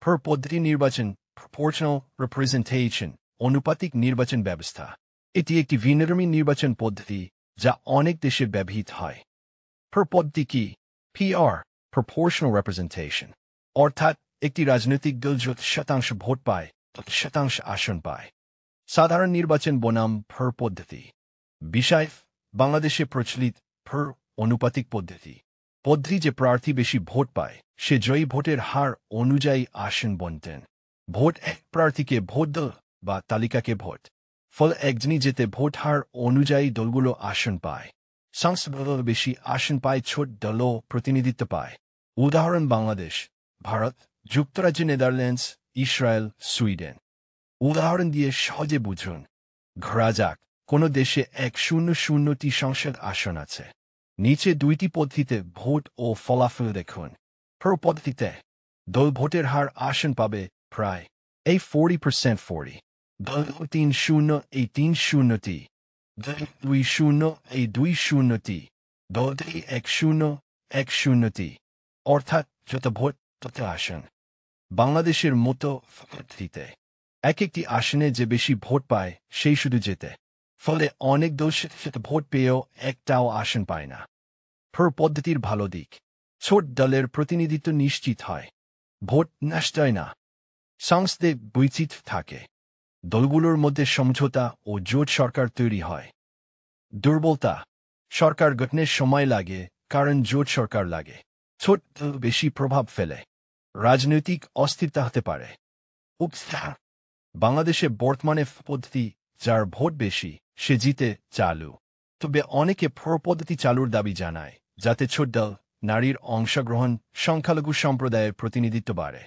for পদ্ধতি নির্বাচন proportional representation অনুপাতিক নির্বাচন ব্যবস্থা এটি একটি ভিন্নধর্মী নির্বাচন পদ্ধতি যা অনেক দেশে ব্যবহৃত হয় ফর পদ্ধতি কি PR proportional representation অর্থাৎ একটি রাজনৈতিক দল যত শতাংশ ভোট পায় তত শতাংশ আসন পায় সাধারণ নির্বাচন বনাম ফর পদ্ধতি বিষয় বাংলাদেশে প্রচলিত ফর অনুপাতিক পদ্ধতি যে প্রার্থী বেশি ভোট পায় সে জয়ী ভোটের হার অনুযায়ী আসন বন্টেন ভোট এক প্রার্থীকে ভোট দল বা তালিকাকে ভোট ফল একজনই যেতে ভোট হার অনুযায়ী দলগুলো আসন পায় সংখ্যালঘু বেশি আসন পায় ছোট দলও প্রতিনিধিত্ব পায় উদাহরণ বাংলাদেশ ভারত যুক্তরাজ্য নেদারল্যান্ডস ইসরায়েল সুইডেন উদাহরণ দিয়ে সহজে বুঝুন ঘোরা যাক কোনো দেশে 100টি সংসদ আসন আছে নিচে দুইটি পদ্ধতিতে ভোট ও ফলাফল দেখুন ফর পদ্ধতিতে দল ভোটের হার আসন পাবে প্রায় 40% 40 দল 30 এই 30টি দল 20 এই 20টি দল 10 অর্থাৎ যত ভোট তত আসন বাংলাদেশের মতো পদ্ধতিতে একটি আসনে যে বেশি ভোট পায় সেই শুধু যেতে ফলে অনেক দল সেটা ভোট পেয়েও একটাও আসন পায় না ফর পদ্ধতির ভালো দিক ছোট দলের প্রতিনিধিত্ব নিশ্চিত হয় ভোট নষ্ট হয় না সংসদে বৈচিত্র্য থাকে দলগুলোর মধ্যে সমঝোতা ও জোট সরকার তৈরি হয় দুর্বলতা সরকার গঠনের সময় লাগে কারণ জোট সরকার লাগে ছোট দল বেশি প্রভাব ফেলে রাজনৈতিক অস্থিরতা হতে পারে বাংলাদেশে বর্তমানে পদ্ধতি যার ভোট বেশি সে জিতে চালু তবে অনেকে ফর পদ্ধতি চালুর দাবি জানায় যাতে ছোট দল নারীর অংশগ্রহণ সংখ্যালঘু সম্প্রদায়ের প্রতিনিধিত্ব বাড়ে